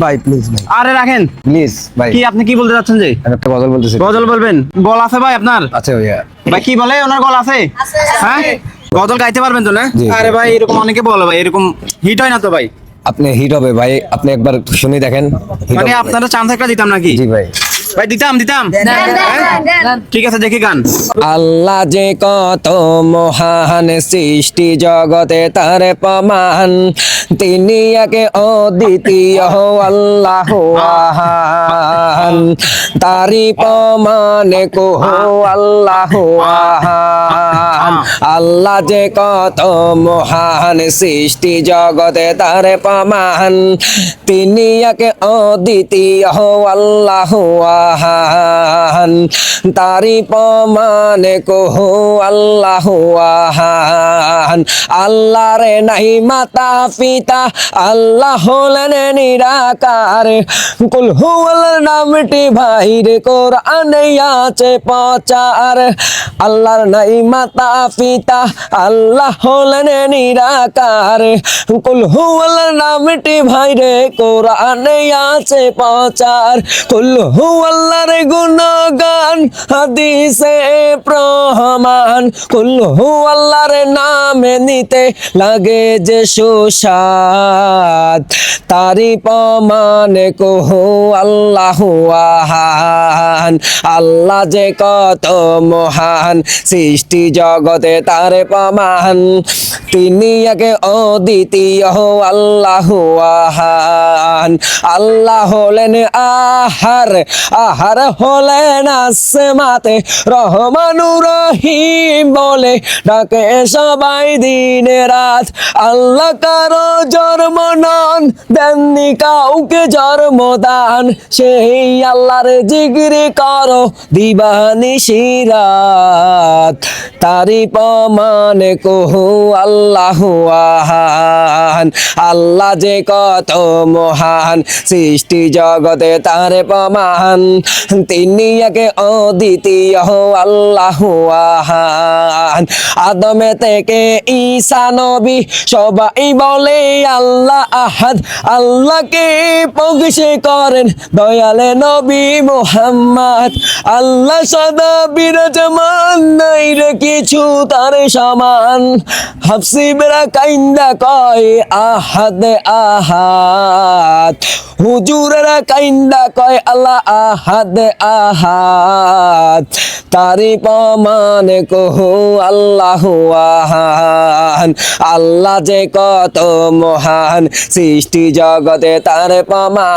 ভাই প্লিজ ভাই, আরে রাখেন প্লিজ ভাই, কি আপনি কি বলতে চাচ্ছেন যে আমি একটা গজল বলতেছি। গজল বলবেন? গল আছে ভাই আপনার? আচ্ছা ভাইয়া, ভাই কি বলে ওনার গল আছে? হ্যাঁ গজল গাইতে পারবেন তো না? জি। আরে ভাই এরকম অনেকে বলে ভাই, এরকম হিট হয় না তো ভাই। আপনি হিট হবে ভাই, আপনি একবার শুনে দেখেন। hit মানে হবে। আপনারা চান্স একটা দিতাম নাকি? জি ভাই। ভাই দিতাম দিতাম। ঠিক আছে দেখি গান। আল্লাহ যে কত মহান, সৃষ্টি জগতে তার প্রমাণ, তিনি একে অদ্বিতীয় আল্লাহ আহান, তারি প্রমাণে কহ আল্লাহ আহান। আল্লাহ যে কত মহান, সৃষ্টি জগতে তার প্রমাণ, তিনি একে অদ্বিতীয় আল্লাহ আহান, তারি প্রমাণে কহ আল্লাহ আহান। আল্লাহ রে নাই মাতা পিতা, আল্লাহ হলেন নিরাকার, কুল হু আল্লাহর নামটি ভাইরে কোরআনে আছে প্রচার। আল্লাহর নাই মাতা পিতা, আল্লাহ হলেন নিরাকার, কুল হু আল্লাহর নামটি ভাইরে কোরআনে আছে প্রচার। কুল হু আল্লাহর গুণগান হাদিসে প্রমাণ, কুল হু আল্লাহর নামে নিতে লাগে যে সুস্বাদ, তারি প্রমাণে কহ আল্লাহ আহান। আল্লাহ যে কত মহান, সৃষ্টি জগতে তার প্রমাণ, তিনি একে অদ্বিতীয় আল্লাহ আহান। আল্লাহ হলেন আহার, আহার হলেন আসমাতে, রহমানুর রহিম বলে ডাকে সবাই দিনে রাত। আল্লাহ কারো জন্ম নন, দেননি কাউকে জন্মদান, সেই আল্লাহর জিগরি করো দিবানিশি রাত, তারি প্রমাণে কহ আল্লাহ আহান। আল্লাহ যে কত মহান, সৃষ্টি জগতে তার প্রমাণ, তিনি একে অদ্বিতীয় আল্লাহ আহান। আদমে থেকে ঈসা নবী সবাই বলে আল্লাহ আহাদ, আল্লাহকে প্রকাশ করেন দয়ালে নবী মুহাম্মদ। আল্লাহ সদা বিরাজমান, নাই রে কিছু তার সমান, হাফসিবরা কাইন্দা কয় আহাদ আহাদ, হুজুরেরা কাইন্দা কয় আল্লাহ আহাদ আহাদ, তারি প্রমাণে কহ আল্লাহ আহান। আল্লাহ যে কত মহান, সৃষ্টি জগতে তার প্রমাণ।